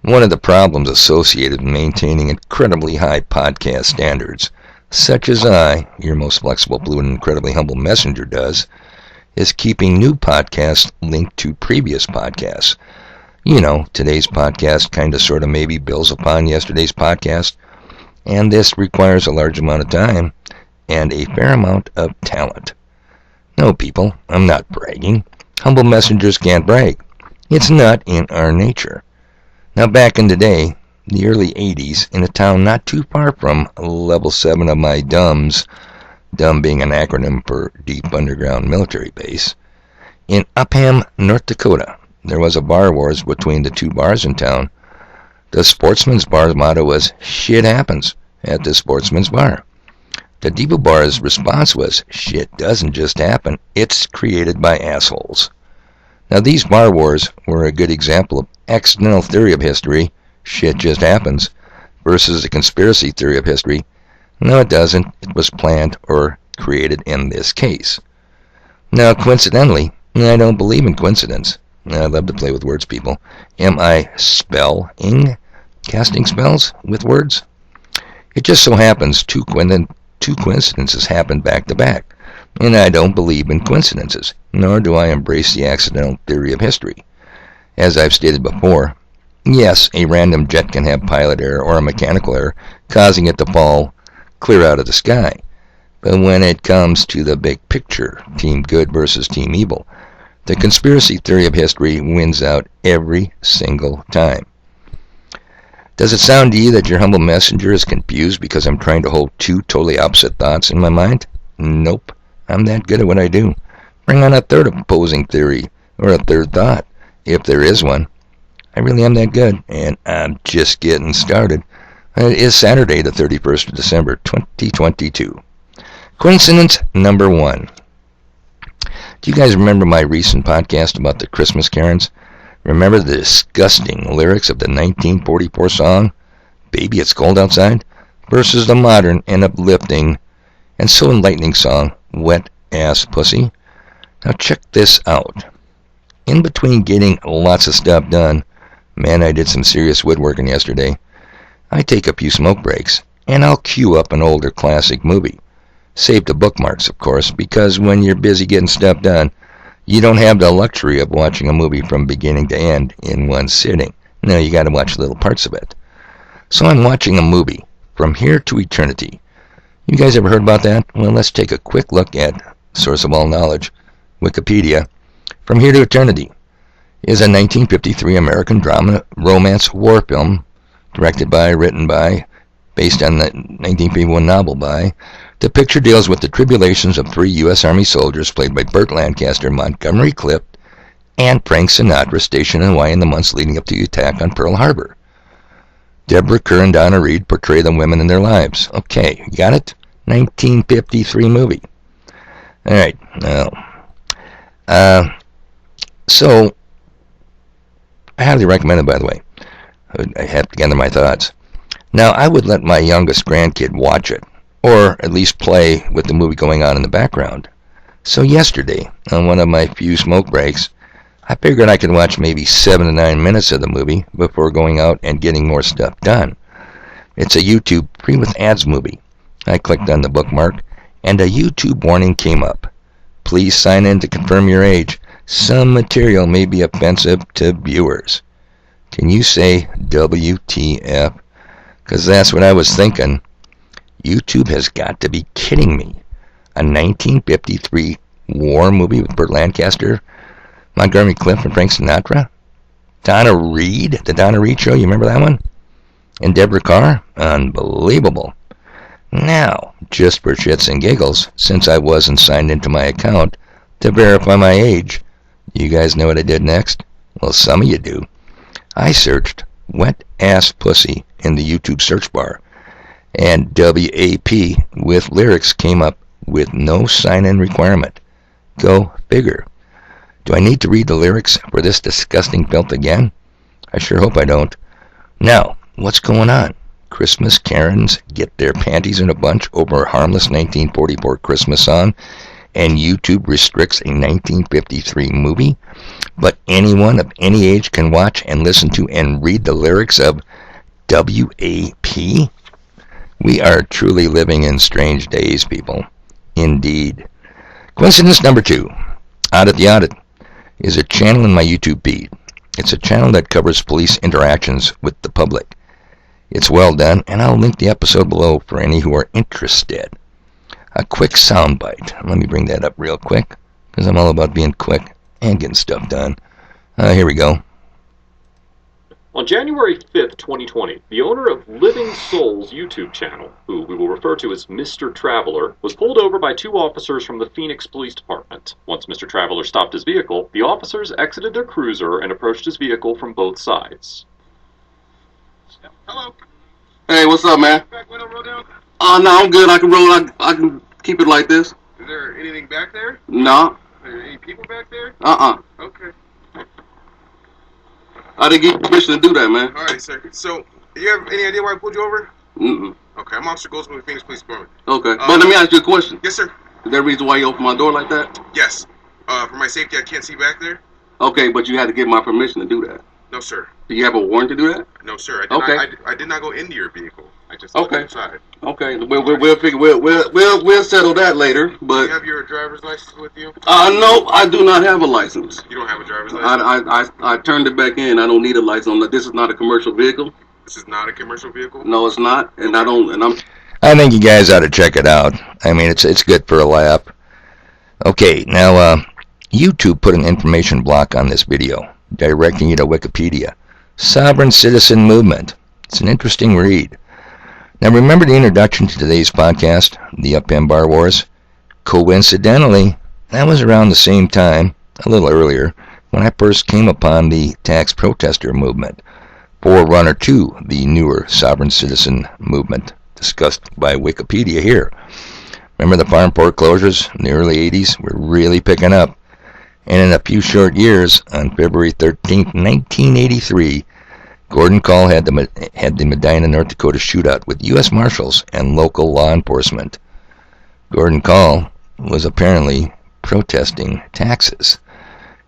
One of the problems associated with maintaining incredibly high podcast standards, such as I, your most flexible, fluid, and incredibly humble messenger, does, is keeping new podcasts linked to previous podcasts. You know, today's podcast kind of sort of maybe builds upon yesterday's podcast, and this requires a large amount of time and a fair amount of talent. No, people, I'm not bragging. Humble messengers can't brag. It's not in our nature. Now, back in the day, the early 80s, in a town not too far from Level 7 of my DUMS, DUM being an acronym for Deep Underground Military Base, in Upham, North Dakota, there was a bar wars between the two bars in town. The Sportsman's Bar's motto was, "Shit happens at the Sportsman's Bar." The Depot Bar's response was, "Shit doesn't just happen, it's created by assholes." Now, these bar wars were a good example of accidental theory of history, shit just happens, versus the conspiracy theory of history, no it doesn't, it was planned or created in this case. Now, coincidentally, I don't believe in coincidence. I love to play with words, people. Am I casting spells with words? It just so happens two coincidences happened back to back, and I don't believe in coincidences, nor do I embrace the accidental theory of history. As I've stated before, yes, a random jet can have pilot error or a mechanical error, causing it to fall clear out of the sky. But when it comes to the big picture, team good versus team evil, the conspiracy theory of history wins out every single time. Does it sound to you that your humble messenger is confused because I'm trying to hold two totally opposite thoughts in my mind? Nope. I'm that good at what I do. Bring on a third opposing theory, or a third thought, if there is one. I really am that good, and I'm just getting started. It is Saturday, the 31st of December, 2022. Coincidence number 1. Do you guys remember my recent podcast about the Christmas Karens? Remember the disgusting lyrics of the 1944 song, "Baby It's Cold Outside," versus the modern and uplifting and so enlightening song, "Wet Ass Pussy"? Now check this out. In between getting lots of stuff done, man, I did some serious woodworking yesterday, I take a few smoke breaks, and I'll cue up an older classic movie. Save the bookmarks, of course, because when you're busy getting stuff done, you don't have the luxury of watching a movie from beginning to end in one sitting. No, you got to watch little parts of it. So I'm watching a movie, From Here to Eternity. You guys ever heard about that? Well, let's take a quick look at source of all knowledge, Wikipedia. From Here to Eternity is a 1953 American drama romance war film directed by, written by, based on the 1951 novel by. The picture deals with the tribulations of 3 U.S. Army soldiers played by Burt Lancaster, Montgomery Clift, and Frank Sinatra stationed in Hawaii in the months leading up to the attack on Pearl Harbor. Deborah Kerr and Donna Reed portray the women in their lives. Okay, you got it? 1953 movie. All right. So, I highly recommend it, by the way. I have to gather my thoughts. Now, I would let my youngest grandkid watch it, or at least play with the movie going on in the background. So yesterday, on one of my few smoke breaks, I figured I could watch maybe 7 to 9 minutes of the movie before going out and getting more stuff done. It's a YouTube free with ads movie. I clicked on the bookmark, and a YouTube warning came up. Please sign in to confirm your age. Some material may be offensive to viewers. Can you say WTF? Because that's what I was thinking. YouTube has got to be kidding me. A 1953 war movie with Burt Lancaster, Montgomery Clift, and Frank Sinatra? Donna Reed? The Donna Reed Show, you remember that one? And Deborah Kerr? Unbelievable. Now, just for shits and giggles, since I wasn't signed into my account to verify my age, you guys know what I did next? Well, some of you do. I searched "wet ass pussy" in the YouTube search bar, and WAP with lyrics came up with no sign-in requirement. Go figure. Do I need to read the lyrics for this disgusting filth again? I sure hope I don't. Now, what's going on? Christmas Karens get their panties in a bunch over a harmless 1944 Christmas song, and YouTube restricts a 1953 movie but anyone of any age can watch and listen to and read the lyrics of WAP? We are truly living in strange days, people. Indeed. Coincidence number 2. Audit the Audit is a channel in my YouTube feed. It's a channel that covers police interactions with the public. It's well done, and I'll link the episode below for any who are interested. A quick soundbite. Let me bring that up real quick, because I'm all about being quick and getting stuff done. Here we go. On January 5th, 2020, the owner of Living Souls YouTube channel, who we will refer to as Mr. Traveler, was pulled over by 2 officers from the Phoenix Police Department. Once Mr. Traveler stopped his vehicle, the officers exited their cruiser and approached his vehicle from both sides. Hello. Hey, what's up, man? Back window roll down? No, I'm good. I can roll. I can keep it like this. Is there anything back there? No. Are there any people back there? Okay. I didn't get you permission to do that, man. All right, sir. So, do you have any idea why I pulled you over? Mm-mm. Okay, I'm Officer Goldsmith with Phoenix Police Department. Okay. But let me ask you a question. Yes, sir. Is there a reason why you opened my door like that? Yes. For my safety, I can't see back there. Okay, but you had to get my permission to do that. No, sir. Do you have a warrant to do that? No, sir. I did not go into your vehicle. I just left it inside. Okay. We'll figure. We'll settle that later. But do you have your driver's license with you? No, I do not have a license. You don't have a driver's license? I turned it back in. I don't need a license. This is not a commercial vehicle. This is not a commercial vehicle? No, it's not. And I don't. And I think you guys ought to check it out. I mean, it's good for a laugh. Okay, now YouTube put an information block on this video, directing you to Wikipedia. Sovereign Citizen Movement. It's an interesting read. Now remember the introduction to today's podcast, the Up-N Bar Wars? Coincidentally, that was around the same time, a little earlier, when I first came upon the tax protester movement, forerunner to the newer Sovereign Citizen Movement, discussed by Wikipedia here. Remember the farm foreclosures in the early 80s were really picking up. And in a few short years, on February 13th, 1983, Gordon Call had the Medina, North Dakota shootout with U.S. Marshals and local law enforcement. Gordon Call was apparently protesting taxes.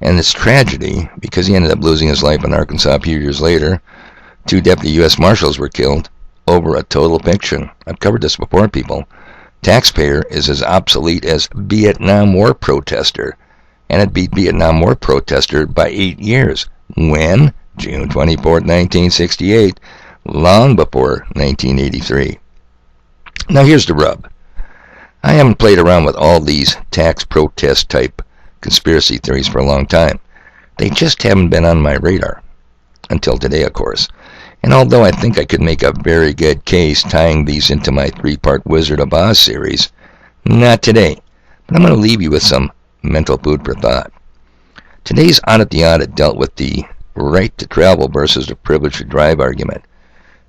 And it's tragedy, because he ended up losing his life in Arkansas a few years later. 2 deputy U.S. Marshals were killed over a total fiction. I've covered this before, people. Taxpayer is as obsolete as Vietnam War protester. And it beat Vietnam War protester by 8 years. When? June 24, 1968, long before 1983. Now here's the rub. I haven't played around with all these tax protest type conspiracy theories for a long time. They just haven't been on my radar. Until today, of course. And although I think I could make a very good case tying these into my 3-part Wizard of Oz series, not today. But I'm going to leave you with some mental food for thought. Today's Audit the Audit dealt with the right to travel versus the privilege to drive argument.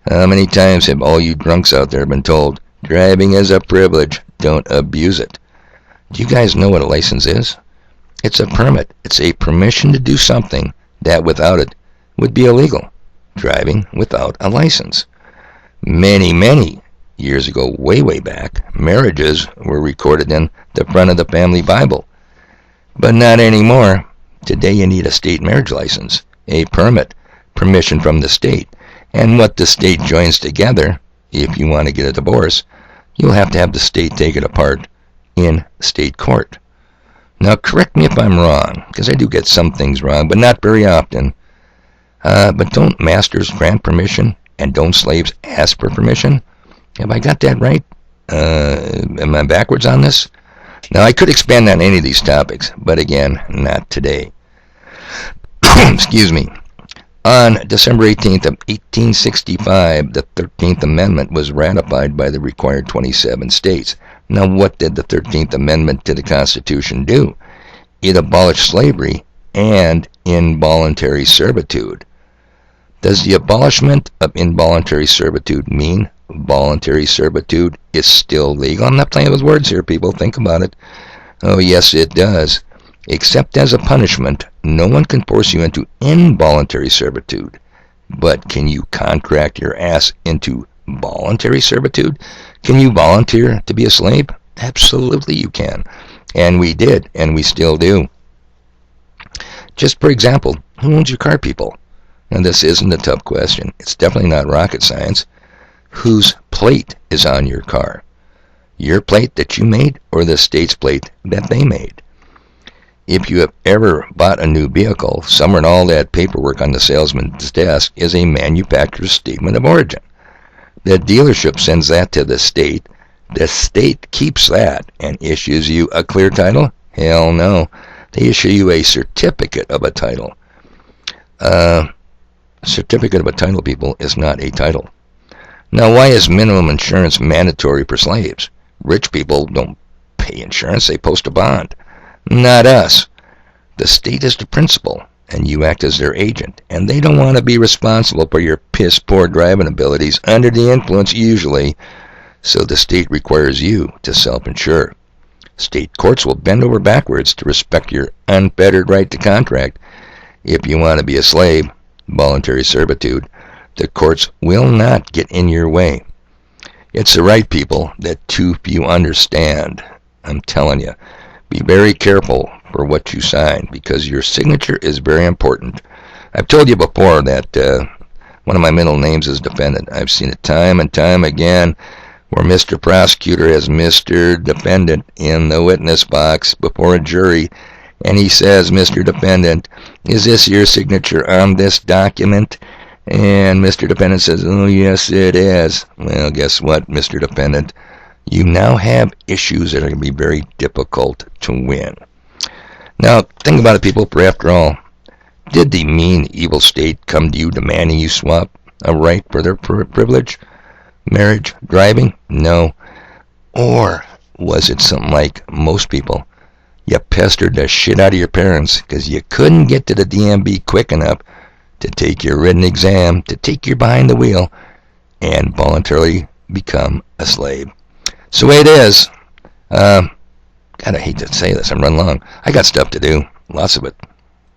How many times have all you drunks out there been told, driving is a privilege, don't abuse it? Do you guys know what a license is? It's a permit. It's a permission to do something that without it would be illegal. Driving without a license. Many years ago, way back, marriages were recorded in the front of the family Bible. But not anymore. Today you need a state marriage license, a permit, permission from the state, and what the state joins together. If you want to get a divorce, you'll have to have the state take it apart in state court. Now correct me if I'm wrong, because I do get some things wrong, but not very often. But don't masters grant permission, and don't slaves ask for permission? Have I got that right? Am I backwards on this? Now, I could expand on any of these topics, but again, not today. Excuse me. On December 18th of 1865, the 13th Amendment was ratified by the required 27 states. Now, what did the 13th Amendment to the Constitution do? It abolished slavery and involuntary servitude. Does the abolishment of involuntary servitude mean voluntary servitude is still legal? I'm not playing with words here, people. Think about it. Oh, yes, it does. Except as a punishment, no one can force you into involuntary servitude. But can you contract your ass into voluntary servitude? Can you volunteer to be a slave? Absolutely you can. And we did, and we still do. Just for example, who owns your car, people? And this isn't a tough question. It's definitely not rocket science. Whose plate is on your car? Your plate that you made or the state's plate that they made? If you have ever bought a new vehicle, somewhere in all that paperwork on the salesman's desk is a manufacturer's statement of origin. The dealership sends that to the state. The state keeps that and issues you a clear title? Hell no. They issue you a certificate of a title. Certificate of a title, people, is not a title. Now, why is minimum insurance mandatory for slaves? Rich people don't pay insurance, they post a bond. Not us. The state is the principal, and you act as their agent, and they don't want to be responsible for your piss-poor driving abilities under the influence usually, so the state requires you to self-insure. State courts will bend over backwards to respect your unfettered right to contract. If you want to be a slave, voluntary servitude, the courts will not get in your way. It's the right, people, that too few understand. I'm telling you, be very careful for what you sign, because your signature is very important. I've told you before that one of my middle names is defendant. I've seen it time and time again where Mr. Prosecutor has Mr. Defendant in the witness box before a jury, and he says, Mr. Defendant, is this your signature on this document? And Mr. Defendant says, oh, yes, it is. Well, guess what, Mr. Defendant? You now have issues that are going to be very difficult to win. Now, think about it, people, for after all, did the mean, evil state come to you demanding you swap a right for their privilege? Marriage? Driving? No. Or was it something like most people? You pestered the shit out of your parents because you couldn't get to the DMV quick enough to take your written exam, to take your behind the wheel, and voluntarily become a slave. So the way it is. God, I hate to say this. I'm running long. I got stuff to do. Lots of it.